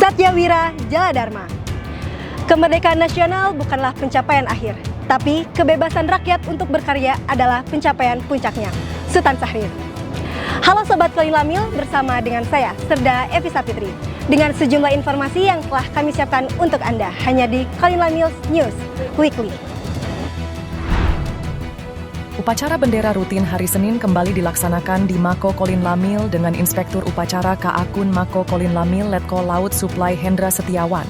Satyawira Jaya Dharma. Kemerdekaan nasional bukanlah pencapaian akhir, tapi kebebasan rakyat untuk berkarya adalah pencapaian puncaknya. Sultan Syahrir. Halo Sobat Kolin Lamil, bersama dengan saya, Serda Evi Sapitri, dengan sejumlah informasi yang telah kami siapkan untuk Anda, hanya di Kolin Lamil News Weekly. Upacara bendera rutin hari Senin kembali dilaksanakan di Mako Kolin Lamil dengan Inspektur Upacara Ka-Akun Mako Kolin Lamil Letkol Laut Suplai Hendra Setiawan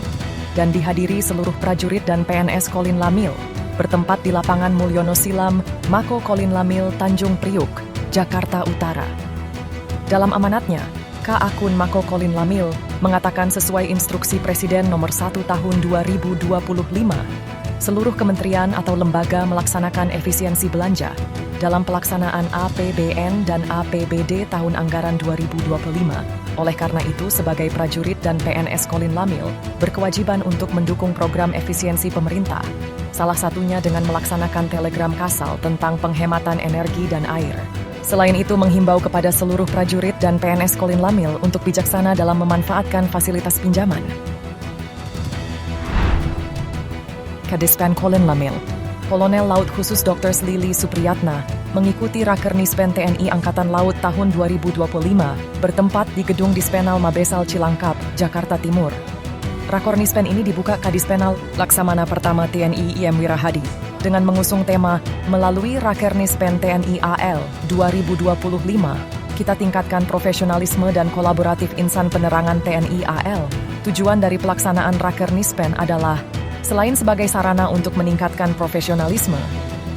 dan dihadiri seluruh prajurit dan PNS Kolin Lamil bertempat di lapangan Mulyono Silam, Mako Kolin Lamil, Tanjung Priuk, Jakarta Utara. Dalam amanatnya, Ka-Akun Mako Kolin Lamil mengatakan sesuai instruksi Presiden nomor 1 tahun 2025, seluruh kementerian atau lembaga melaksanakan efisiensi belanja dalam pelaksanaan APBN dan APBD tahun anggaran 2025. Oleh karena itu, sebagai prajurit dan PNS Kolin Lamil berkewajiban untuk mendukung program efisiensi pemerintah, salah satunya dengan melaksanakan telegram Kasal tentang penghematan energi dan air. Selain itu, menghimbau kepada seluruh prajurit dan PNS Kolin Lamil untuk bijaksana dalam memanfaatkan fasilitas pinjaman. Kadispen Kolin Lamil, Kolonel Laut Khusus Dr. Lili Supriyatna, mengikuti Rakernispen TNI Angkatan Laut tahun 2025 bertempat di Gedung Dispenal Mabesal Cilangkap, Jakarta Timur. Rakornispen ini dibuka Kadispenal Laksamana Pertama TNI IM Wirahadi dengan mengusung tema melalui Rakernispen TNI AL 2025, kita tingkatkan profesionalisme dan kolaboratif insan penerangan TNI AL. Tujuan dari pelaksanaan Rakernispen adalah selain sebagai sarana untuk meningkatkan profesionalisme,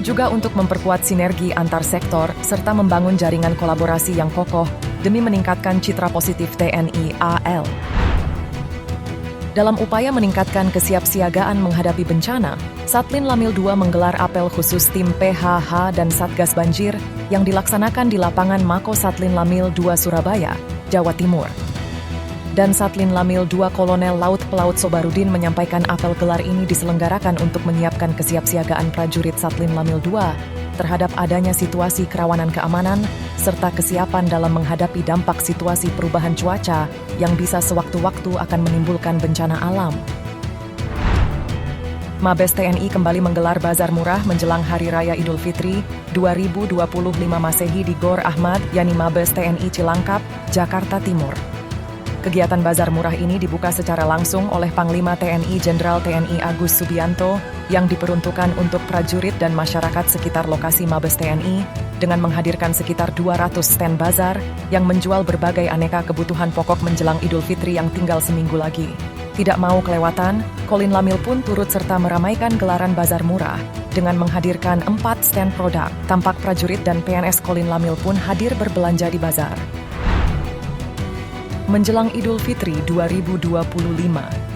juga untuk memperkuat sinergi antar sektor serta membangun jaringan kolaborasi yang kokoh demi meningkatkan citra positif TNI AL. Dalam upaya meningkatkan kesiapsiagaan menghadapi bencana, Satlin Lamil 2 menggelar apel khusus tim PHH dan Satgas Banjir yang dilaksanakan di lapangan Mako Satlin Lamil 2 Surabaya, Jawa Timur. Dan Satlin Lamil 2 Kolonel Laut Pelaut Sobarudin menyampaikan apel gelar ini diselenggarakan untuk menyiapkan kesiapsiagaan prajurit Satlin Lamil 2 terhadap adanya situasi kerawanan keamanan serta kesiapan dalam menghadapi dampak situasi perubahan cuaca yang bisa sewaktu-waktu akan menimbulkan bencana alam. Mabes TNI kembali menggelar bazar murah menjelang Hari Raya Idul Fitri 2025 Masehi di Gor Ahmad Yani Mabes TNI Cilangkap, Jakarta Timur. Kegiatan bazar murah ini dibuka secara langsung oleh Panglima TNI Jenderal TNI Agus Subianto yang diperuntukkan untuk prajurit dan masyarakat sekitar lokasi Mabes TNI dengan menghadirkan sekitar 200 stand bazar yang menjual berbagai aneka kebutuhan pokok menjelang Idul Fitri yang tinggal seminggu lagi. Tidak mau kelewatan, Kolin Lamil pun turut serta meramaikan gelaran bazar murah dengan menghadirkan 4 stand produk. Tampak prajurit dan PNS Kolin Lamil pun hadir berbelanja di bazar. Menjelang Idul Fitri 2025,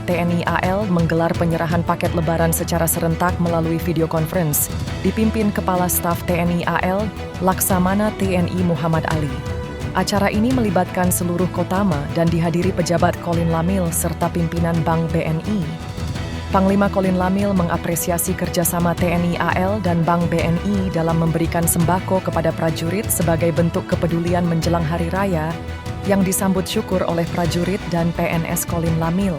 TNI AL menggelar penyerahan paket lebaran secara serentak melalui video conference, dipimpin Kepala Staf TNI AL, Laksamana TNI Muhammad Ali. Acara ini melibatkan seluruh Kotama dan dihadiri pejabat Kolin Lamil serta pimpinan Bank BNI. Panglima Kolin Lamil mengapresiasi kerjasama TNI AL dan Bank BNI dalam memberikan sembako kepada prajurit sebagai bentuk kepedulian menjelang Hari Raya yang disambut syukur oleh prajurit dan PNS Kolin Lamil.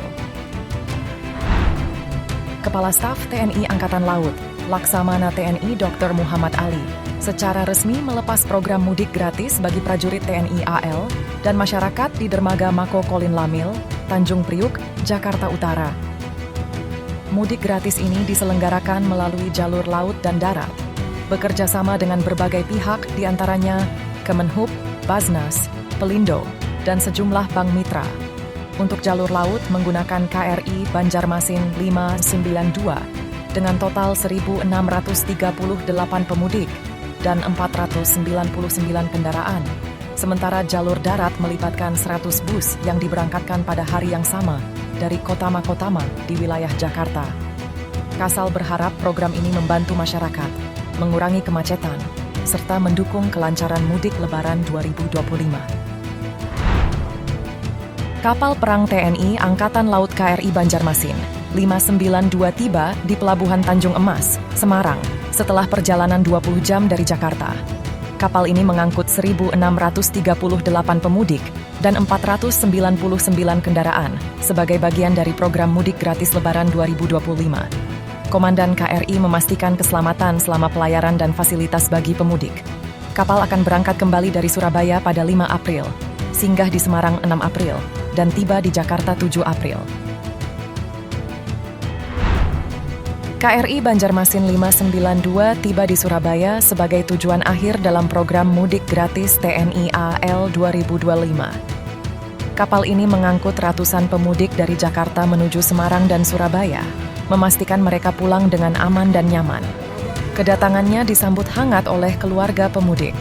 Kepala Staf TNI Angkatan Laut, Laksamana TNI Dr. Muhammad Ali, secara resmi melepas program mudik gratis bagi prajurit TNI AL dan masyarakat di dermaga Mako Kolin Lamil, Tanjung Priuk, Jakarta Utara. Mudik gratis ini diselenggarakan melalui jalur laut dan darat, bekerja sama dengan berbagai pihak diantaranya Kemenhub, Basnas, Pelindo, dan sejumlah bank mitra. Untuk jalur laut menggunakan KRI Banjarmasin 592 dengan total 1.638 pemudik dan 499 kendaraan. Sementara jalur darat melibatkan 100 bus yang diberangkatkan pada hari yang sama dari Kotama-Kotama di wilayah Jakarta. Kasal berharap program ini membantu masyarakat, mengurangi kemacetan, serta mendukung kelancaran mudik Lebaran 2025. Kapal perang TNI Angkatan Laut KRI Banjarmasin 592 tiba di Pelabuhan Tanjung Emas, Semarang, setelah perjalanan 20 jam dari Jakarta. Kapal ini mengangkut 1.638 pemudik dan 499 kendaraan sebagai bagian dari program mudik gratis Lebaran 2025. Komandan KRI memastikan keselamatan selama pelayaran dan fasilitas bagi pemudik. Kapal akan berangkat kembali dari Surabaya pada 5 April, singgah di Semarang 6 April, dan tiba di Jakarta 7 April. KRI Banjarmasin 592 tiba di Surabaya sebagai tujuan akhir dalam program mudik gratis TNI AL 2025. Kapal ini mengangkut ratusan pemudik dari Jakarta menuju Semarang dan Surabaya, memastikan mereka pulang dengan aman dan nyaman. Kedatangannya disambut hangat oleh keluarga pemudik.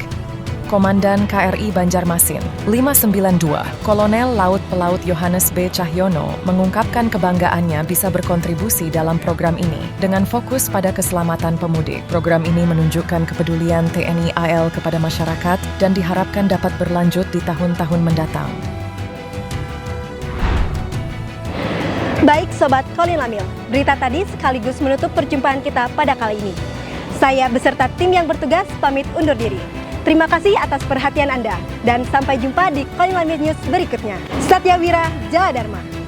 Komandan KRI Banjarmasin 592, Kolonel Laut Pelaut Yohanes B. Cahyono mengungkapkan kebanggaannya bisa berkontribusi dalam program ini dengan fokus pada keselamatan pemudik. Program ini menunjukkan kepedulian TNI AL kepada masyarakat dan diharapkan dapat berlanjut di tahun-tahun mendatang. Baik Sobat Kolin Lamil, berita tadi sekaligus menutup perjumpaan kita pada kali ini. Saya beserta tim yang bertugas pamit undur diri. Terima kasih atas perhatian Anda dan sampai jumpa di Kolin Lamil News berikutnya. Satya Wira, Jawa Dharma.